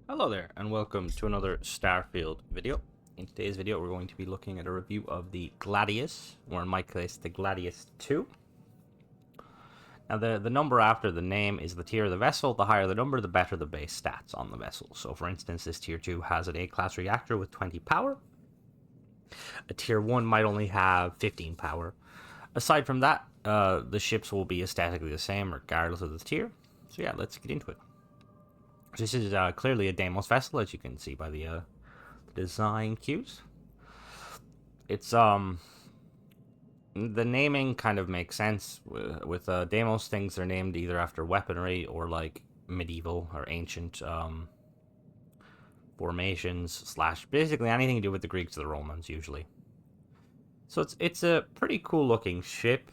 Hello there, and welcome to another Starfield video. In today's video, we're going to be looking at a review of the Gladius, or in my case, the Gladius 2. Now, the number after the name is the tier of the vessel. The higher the number, the better the base stats on the vessel. So, for instance, this tier 2 has an A-class reactor with 20 power. A tier 1 might only have 15 power. Aside from that, the ships will be aesthetically the same regardless of the tier. So yeah, let's get into it. This is clearly a Deimos vessel, as you can see by the design cues. It's the naming kind of makes sense with Deimos. Things are named either after weaponry or like medieval or ancient formations slash basically anything to do with the Greeks or the Romans usually. So it's a pretty cool looking ship.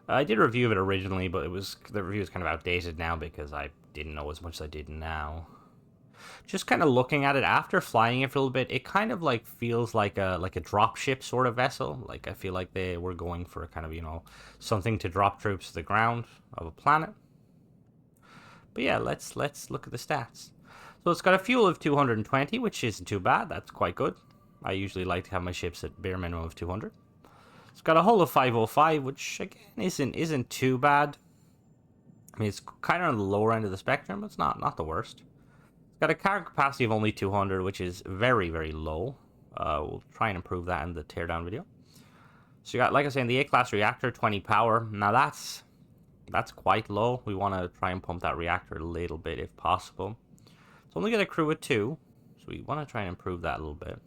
I did a review of it originally, but the review is kind of outdated now because I didn't know as much as I did now. Just kind of looking at it after flying it for a little bit, it kind of like feels like a dropship sort of vessel. Like I feel like they were going for a kind of something to drop troops to the ground of a planet. But yeah, let's look at the stats. So it's got a fuel of 220, which isn't too bad. That's quite good. I usually like to have my ships at bare minimum of 200. It's got a hull of 505, which again isn't too bad. I mean, it's kind of on the lower end of the spectrum, but it's not the worst. It's got a cargo capacity of only 200, which is very, very low. We'll try and improve that in the teardown video. So you got, like I said, in the A-class reactor, 20 power. Now that's quite low. We want to try and pump that reactor a little bit if possible. It's only got a crew of 2, so we want to try and improve that a little bit.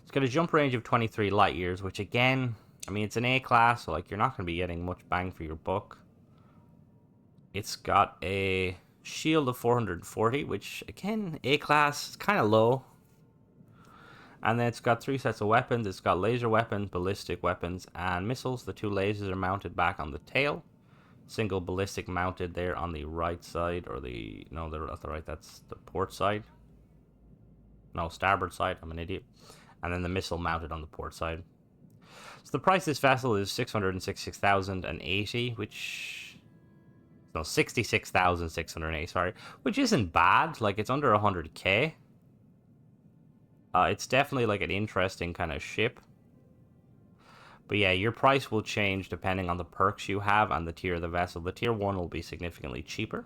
It's got a jump range of 23 light years, which again, I mean, it's an A-class, so like you're not going to be getting much bang for your buck. It's got a shield of 440, which again, A-class is kind of low. And then it's got 3 sets of weapons. It's got laser weapons, ballistic weapons, and missiles. The 2 lasers are mounted back on the tail. Single ballistic mounted there on the right side, or no, they're not the right, that's the port side. No, starboard side, I'm an idiot. And then the missile mounted on the port side. So the price of this vessel is 666,080, which... No, 66,680, sorry. Which isn't bad. Like, it's under 100k. It's definitely, like, an interesting kind of ship. But yeah, your price will change depending on the perks you have and the tier of the vessel. The tier 1 will be significantly cheaper.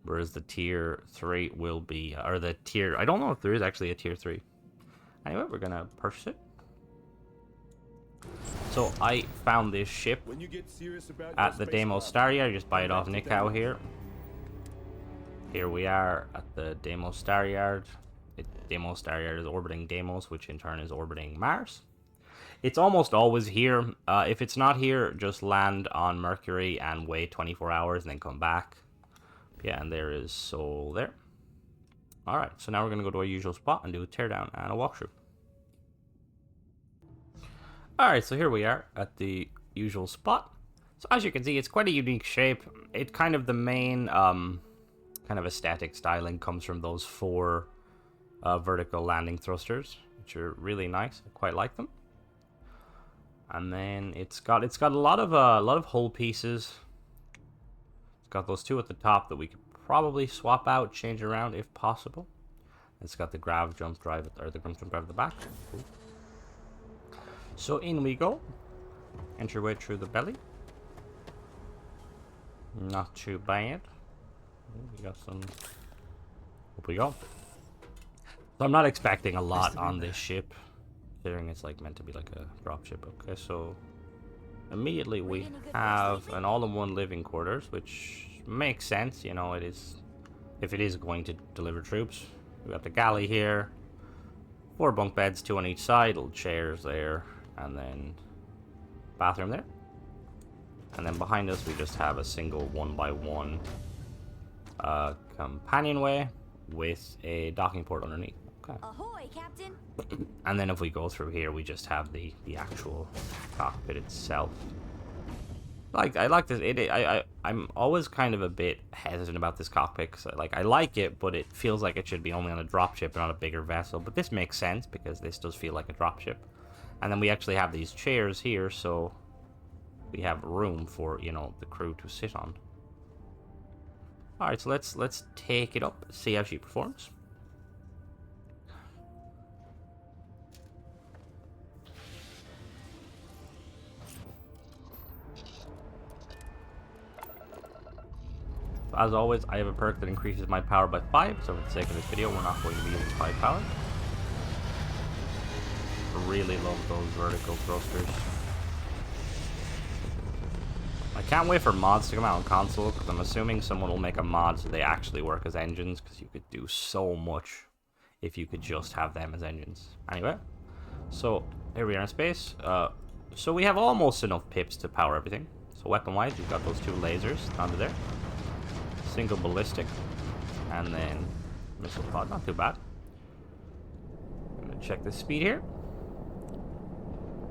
Whereas the tier 3 will be... Or the tier... I don't know if there is actually a tier 3. Anyway, we're gonna purchase it. So I found this ship at the Deimos Star Yard. Just buy it off Nikau here. Here we are at the Deimos Star Yard. Deimos Star Yard is orbiting Deimos, which in turn is orbiting Mars. It's almost always here. If it's not here, just land on Mercury and wait 24 hours and then come back. Yeah, and there is Sol there. Alright, so now we're going to go to our usual spot and do a teardown and a walkthrough. Alright, so here we are at the usual spot. So as you can see, it's quite a unique shape. It kind of the main kind of aesthetic styling comes from those 4 vertical landing thrusters, which are really nice. I quite like them. And then it's got a lot of hull pieces. It's got those 2 at the top that we could probably swap out, change around if possible. It's got the grav jump drive or the jump drive at the back. Cool. So in we go. Enter your way through the belly. Not too bad. We got some. Up we go. So I'm not expecting a lot on this ship, considering it's like meant to be like a dropship. Okay, so immediately we have an all-in-one living quarters, which makes sense. You know, it is if it is going to deliver troops. We got the galley here, 4 bunk beds, 2 on each side, little chairs there. And then bathroom there. And then behind us we just have a single 1x1 companionway with a docking port underneath. Okay. Ahoy, Captain! And then if we go through here, we just have the actual cockpit itself. I like this. I'm always kind of a bit hesitant about this cockpit because I like it, but it feels like it should be only on a dropship and not a bigger vessel. But this makes sense because this does feel like a dropship. And then we actually have these chairs here, so we have room for, the crew to sit on. Alright, so let's take it up, see how she performs. As always, I have a perk that increases my power by 5, so for the sake of this video, we're not going to be using 5 power. Really love those vertical thrusters. I can't wait for mods to come out on console, because I'm assuming someone will make a mod so they actually work as engines, because you could do so much if you could just have them as engines. Anyway, so here we are in space. So we have almost enough pips to power everything. So weapon-wise, we've got those 2 lasers under there. Single ballistic, and then missile pod, not too bad. I'm gonna check the speed here.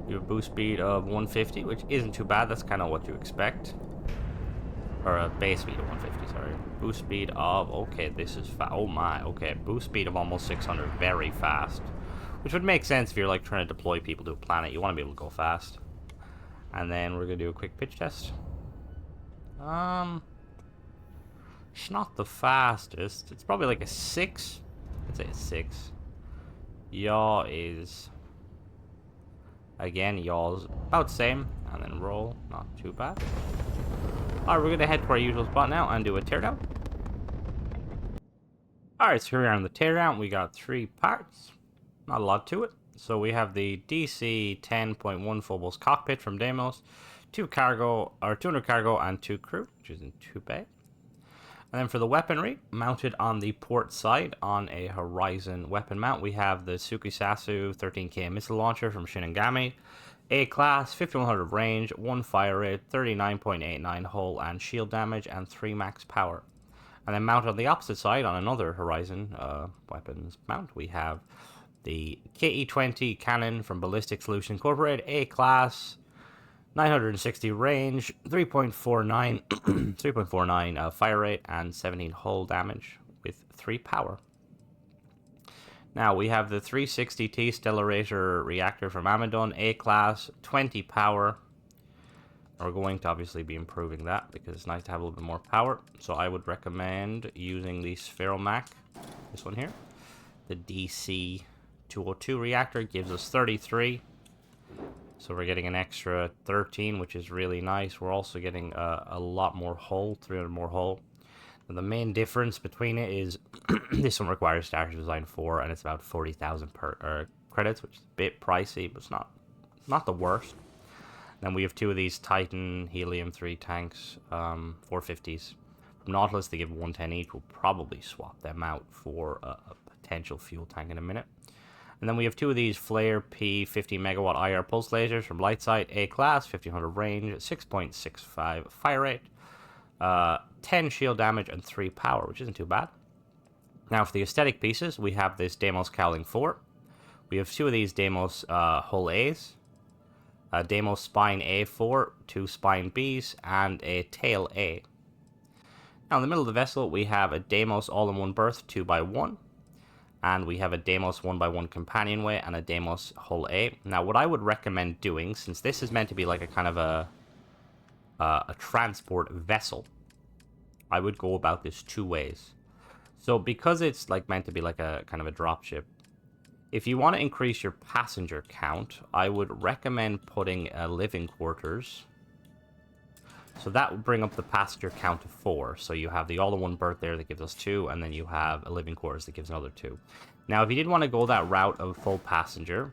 You have a boost speed of 150, which isn't too bad. That's kind of what you expect. Or a base speed of 150, sorry. Boost speed of, okay, this is oh my, okay. Boost speed of almost 600, very fast. Which would make sense if you're like trying to deploy people to a planet. You want to be able to go fast. And then we're gonna do a quick pitch test. It's not the fastest. It's probably like a 6. I'd say a 6. Yaw is... Again, yaw's about the same. And then roll. Not too bad. Alright, we're going to head to our usual spot now and do a teardown. Alright, so here we are on the teardown. We got 3 parts. Not a lot to it. So we have the DC 10.1 Phobos cockpit from Deimos. 200 cargo and 2 crew, which isn't too bad. And then for the weaponry, mounted on the port side on a Horizon weapon mount, we have the Tsukisasu 13K missile launcher from Shinigami, A-class, 5100 range, 1 fire rate, 39.89 hull and shield damage, and 3 max power. And then mounted on the opposite side on another Horizon weapons mount, we have the KE-20 cannon from Ballistic Solutions Incorporated, A-class, 960 range, 3.49 3.49 fire rate, and 17 hull damage with 3 power. Now we have the 360T Stellarator reactor from Amadon, A-class, 20 power. We're going to obviously be improving that because it's nice to have a little bit more power. So I would recommend using the Spheromac, this one here. The DC 202 reactor gives us 33. So we're getting an extra 13, which is really nice. We're also getting a lot more hull, 300 more hull. And the main difference between it is this one requires Starter Design 4, and it's about 40,000 per credits, which is a bit pricey, but it's not the worst. Then we have 2 of these Titan Helium 3 tanks, 450s. From Nautilus, they give 110 each. We'll probably swap them out for a potential fuel tank in a minute. And then we have 2 of these Flare P 50 megawatt IR pulse lasers from Lightside, A-class, 1500 range, 6.65 fire rate, 10 shield damage, and 3 power, which isn't too bad. Now for the aesthetic pieces, we have this Deimos Cowling 4. We have 2 of these Deimos Hull A's, Deimos Spine A4, 2 Spine B's, and a Tail A. Now in the middle of the vessel, we have a Deimos all-in-one berth 2x1. And we have a Deimos 1x1 companionway and a Deimos Hull A. Now, what I would recommend doing, since this is meant to be like a kind of a transport vessel, I would go about this 2 ways. So, because it's like meant to be like a kind of a dropship, if you want to increase your passenger count, I would recommend putting living quarters. So that would bring up the passenger count to 4. So you have the all-in-one berth there that gives us 2, and then you have a living quarters that gives another 2. Now, if you did want to go that route of full passenger,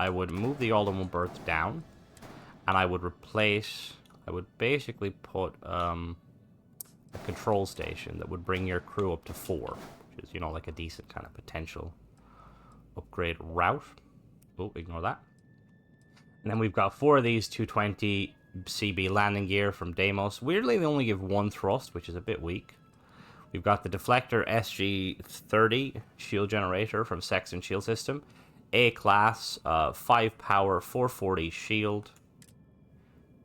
I would move the all-in-one berth down, and I would basically put a control station that would bring your crew up to 4, which is, you know, like a decent kind of potential upgrade route. Oh, ignore that. And then we've got 4 of these 220 CB landing gear from Deimos. Weirdly, they only give 1 thrust, which is a bit weak. We've got the Deflector SG-30 shield generator from Sexton Shield System. A-class, 5 power, 440 shield.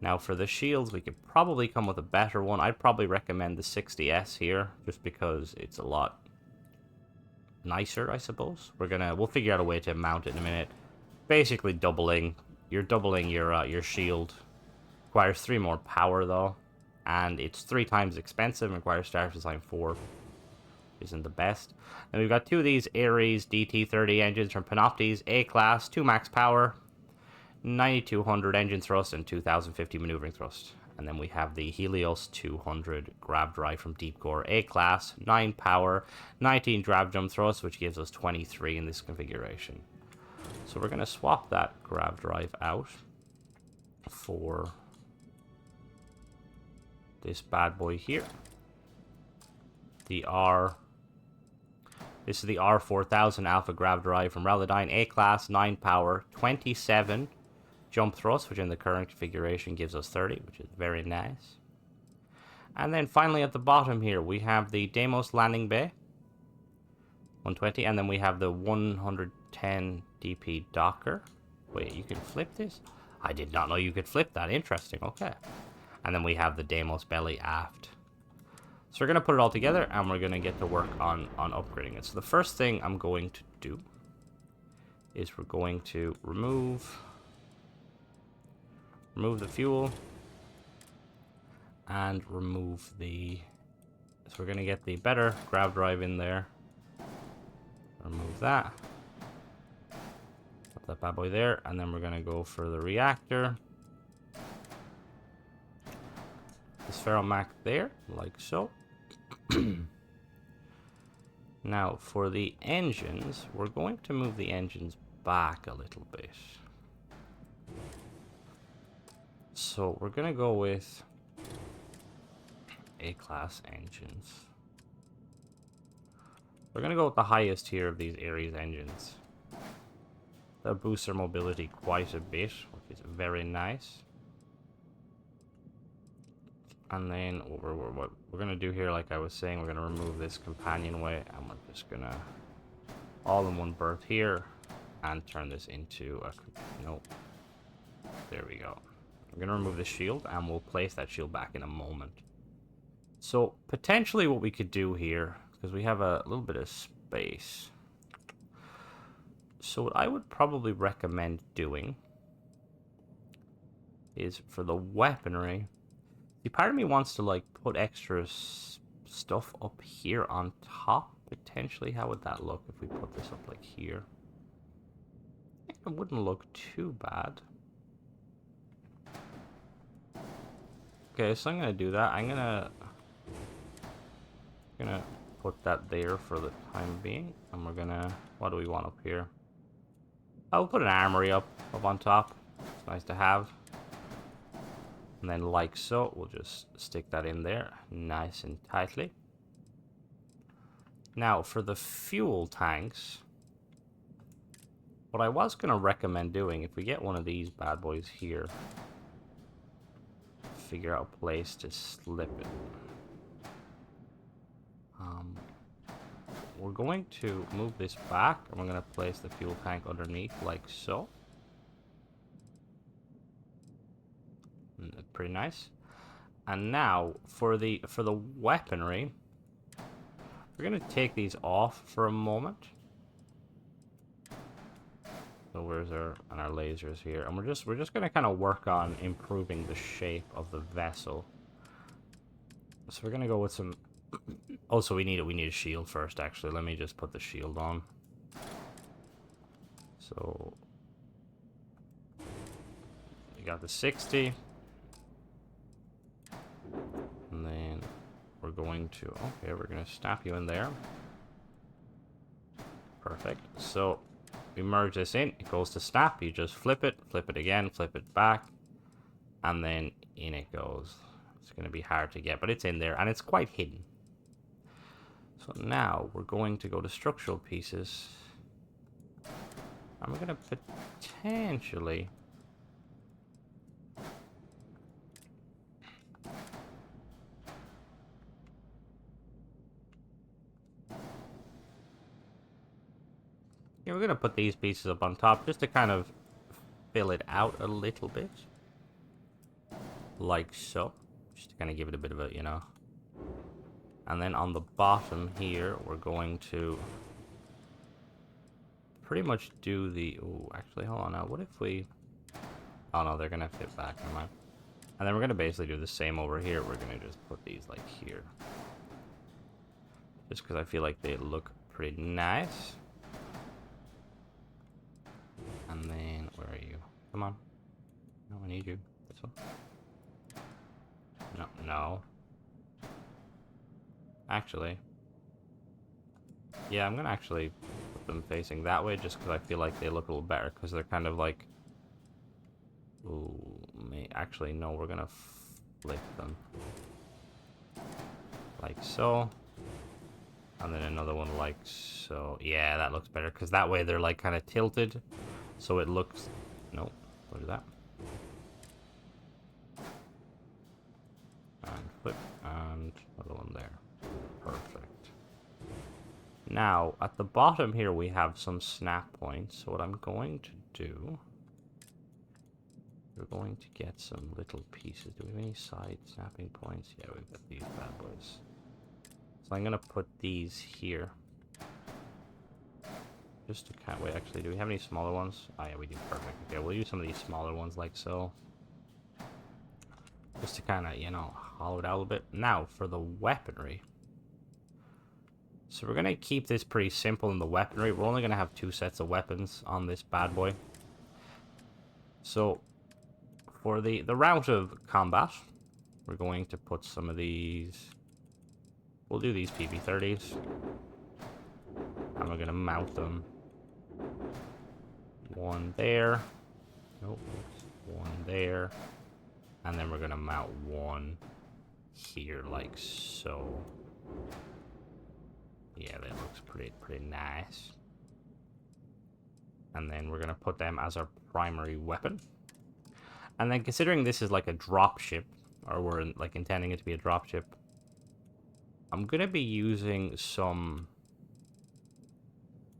Now for the shields, we could probably come with a better one. I'd probably recommend the 60S here, just because it's a lot nicer, I suppose. We'll figure out a way to mount it in a minute. Basically you're doubling your shield. Requires 3 more power though, and it's 3 times expensive and requires Starfield Design 4. Isn't the best. And we've got 2 of these Ares DT30 engines from Panoptes, A-Class, 2 max power, 9200 engine thrust, and 2050 maneuvering thrust. And then we have the Helios 200 grav drive from Deepcore, A-Class, 9 power, 19 grav jump thrust, which gives us 23 in this configuration. So we're going to swap that grav drive out for this bad boy here. This is the R4000 Alpha Grav Drive from Raladine, A-Class, 9 power, 27 jump thrust, which in the current configuration gives us 30, which is very nice. And then finally at the bottom here, we have the Deimos Landing Bay, 120, and then we have the 110 DP Docker. Wait, you can flip this? I did not know you could flip that. Interesting, okay. And then we have the Deimos Belly aft. So we're going to put it all together, and we're going to get to work on upgrading it. So the first thing I'm going to do is we're going to remove the fuel and remove the... So we're going to get the better grav drive in there. Remove that. Put that bad boy there, and then we're going to go for the reactor. This Ferromac there, like so. Now, for the engines, we're going to move the engines back a little bit. So we're going to go with A-Class engines. We're going to go with the highest tier of these Ares engines. That boosts their mobility quite a bit, which is very nice. And then what we're going to do here, like I was saying, we're going to remove this companionway, and we're just going to all-in-one berth here and turn this into a... Nope. There we go. We're going to remove the shield, and we'll place that shield back in a moment. So potentially what we could do here, because we have a little bit of space. So what I would probably recommend doing is for the weaponry... See, part of me wants to, like, put extra stuff up here on top, potentially. How would that look if we put this up, like, here? I think it wouldn't look too bad. Okay, so I'm going to do that. I'm going to put that there for the time being. And we're going to... What do we want up here? I'll put an armory up on top. It's nice to have. And then like so, we'll just stick that in there nice and tightly. Now for the fuel tanks, what I was going to recommend doing, if we get one of these bad boys here, figure out a place to slip it. We're going to move this back, and we're going to place the fuel tank underneath like so. Pretty nice. And now for the weaponry, we're gonna take these off for a moment. So where's our lasers here? And we're just gonna kind of work on improving the shape of the vessel. So we're gonna go with some. Also, we need a shield first. Actually, let me just put the shield on. So we got the 60. And then we're going to, okay, we're going to snap you in there. Perfect. So we merge this in, it goes to snap, you just flip it again, flip it back, and then in it goes. It's going to be hard to get, but it's in there, and it's quite hidden. So now we're going to go to structural pieces. I'm going to potentially... Yeah, we're going to put these pieces up on top just to kind of fill it out a little bit. Like so. Just to kind of give it a bit of a, you know. And then on the bottom here, we're going to pretty much do the... Oh, actually, hold on now. What if we... Oh, no, they're going to fit back. Never mind. And then we're going to basically do the same over here. We're going to just put these like here. Just because I feel like they look pretty nice. And then, where are you? Come on. No, I need you. This one. No, no. Actually. Yeah, I'm going to actually put them facing that way just because I feel like they look a little better. Because they're kind of like... Ooh, actually, no, we're going to flip them. Like so. And then another one like so. Yeah, that looks better. Because that way they're like kind of tilted. So it looks... Nope. What is that? And flip. And another one there. Perfect. Now, at the bottom here, we have some snap points. So what I'm going to do... We're going to get some little pieces. Do we have any side snapping points? Yeah, we've got these bad boys. So I'm going to put these here. Just to kind of... Wait, actually, do we have any smaller ones? Oh, yeah, we do. Perfect. Okay, we'll use some of these smaller ones like so. Just to kind of, you know, hollow it out a little bit. Now, for the weaponry. So we're going to keep this pretty simple in the weaponry. We're only going to have 2 sets of weapons on this bad boy. So... For the route of combat, we're going to put some of these... We'll do these PP30s. And we're going to mount them. One there. Nope. One there. And then we're going to mount one here like so. Yeah, that looks pretty nice. And then we're going to put them as our primary weapon. And then considering this is like a drop ship, or we're like intending it to be a drop ship, I'm going to be using some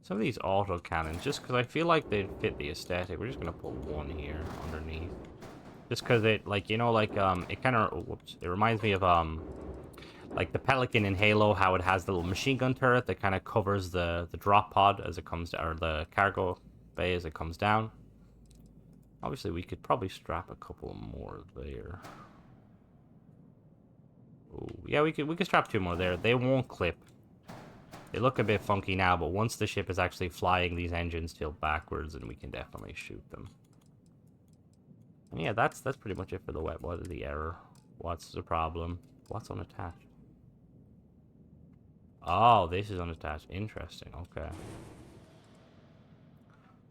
of these auto cannons just because I feel like they fit the aesthetic. We're just going to put one here underneath. Just because it, like, you know, like, it kind of, whoops, it reminds me of, like the Pelican in Halo, how it has the little machine gun turret that kind of covers the drop pod as it comes down, or the cargo bay as it comes down. Obviously, we could probably strap a couple more there. Ooh, yeah, we could strap 2 more there. They won't clip. They look a bit funky now, but once the ship is actually flying, these engines tilt backwards, and we can definitely shoot them. And yeah, that's pretty much it for the wet. What is the error? What's the problem? What's unattached? Oh, this is unattached. Interesting. Okay.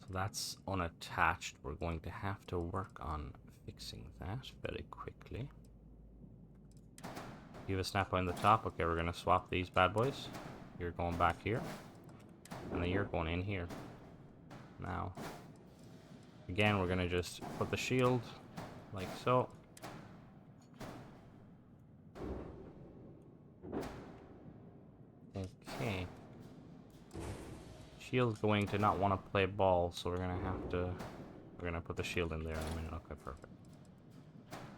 So that's unattached. We're going to have to work on fixing that very quickly. You have a snap on the top. Okay, we're going to swap these bad boys. You're going back here. And then you're going in here. Now. Again, we're going to just put the shield like so. Okay. Shield's going to not want to play ball, so we're going to have to... We're going to put the shield in there in a minute. Okay, perfect.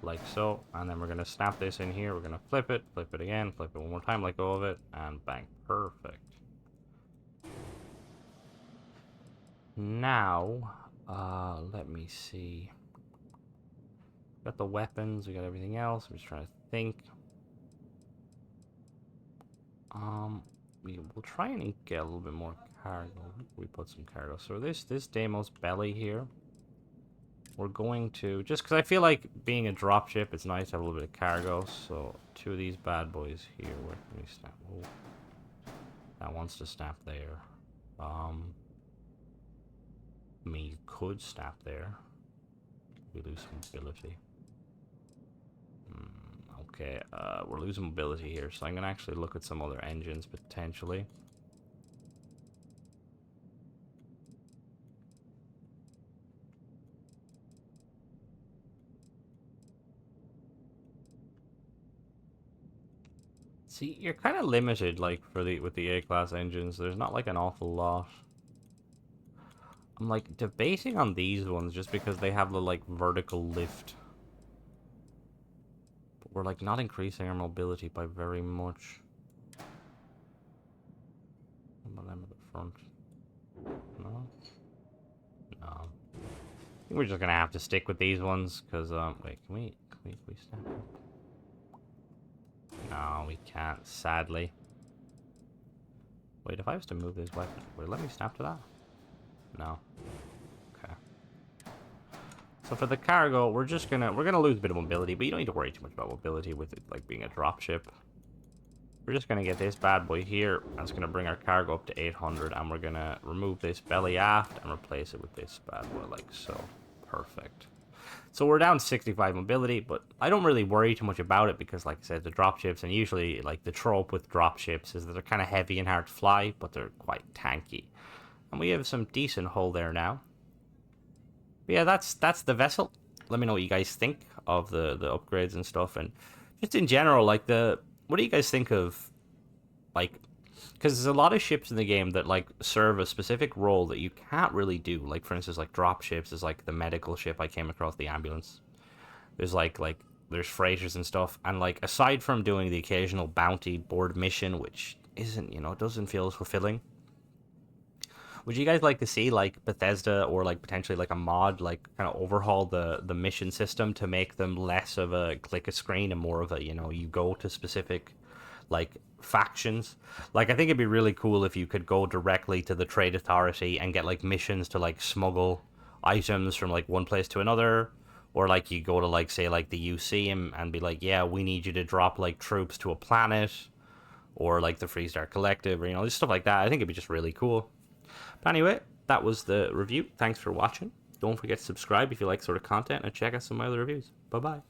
Like so. And then we're going to snap this in here. We're going to flip it again, flip it one more time, let go of it, and bang. Perfect. Now, let me see. Got the weapons, we got everything else. I'm just trying to think. We'll try and get a little bit more cargo. We put some cargo. So this Deimos belly here, we're going to, just because I feel like being a dropship, it's nice to have a little bit of cargo. So 2 of these bad boys here. Where can we snap? Oh, that wants to snap there. I mean, you could snap there. We lose mobility. Okay, we're losing mobility here, so I'm going to actually look at some other engines, potentially. See, you're kind of limited, like, with the A-class engines. There's not, like, an awful lot. I'm, like, debating on these ones just because they have the, like, vertical lift. We're like not increasing our mobility by very much. What about them at the front? No? No. I think we're just gonna have to stick with these ones, because, wait, can we we snap up? No, we can't, sadly. Wait, if I was to move this weapon, would it let me snap to that? No. Okay. So for the cargo, we're gonna lose a bit of mobility, but you don't need to worry too much about mobility with it like being a dropship. We're just gonna get this bad boy here. That's gonna bring our cargo up to 800, and we're gonna remove this belly aft and replace it with this bad boy like so. Perfect. So we're down 65 mobility, but I don't really worry too much about it because, like I said, the dropships, and usually, like, the trope with dropships is that they're kind of heavy and hard to fly, but they're quite tanky. And we have some decent hull there now. But yeah, that's the vessel. Let me know what you guys think of the upgrades and stuff, and just in general, like, what do you guys think of, like, because there's a lot of ships in the game that, like, serve a specific role that you can't really do. Like, for instance, like, drop ships is, like, the medical ship I came across, the ambulance. There's, there's freighters and stuff. And, like, aside from doing the occasional bounty board mission, which isn't, doesn't feel as fulfilling, would you guys like to see, like, Bethesda or, like, potentially, like, a mod, like, kind of overhaul the mission system to make them less of a click a screen and more of a, you go to specific, like, factions? Like, I think it'd be really cool if you could go directly to the trade authority and get, like, missions to, like, smuggle items from, like, one place to another, or, like, you go to, like, say, like, the UC and be like, yeah, we need you to drop, like, troops to a planet, or, like, the Freestar Collective, or, just stuff like that. I think it'd be just really cool. But anyway, that was the review. Thanks for watching. Don't forget to subscribe if you like sort of content, and check out some of my other reviews. Bye bye.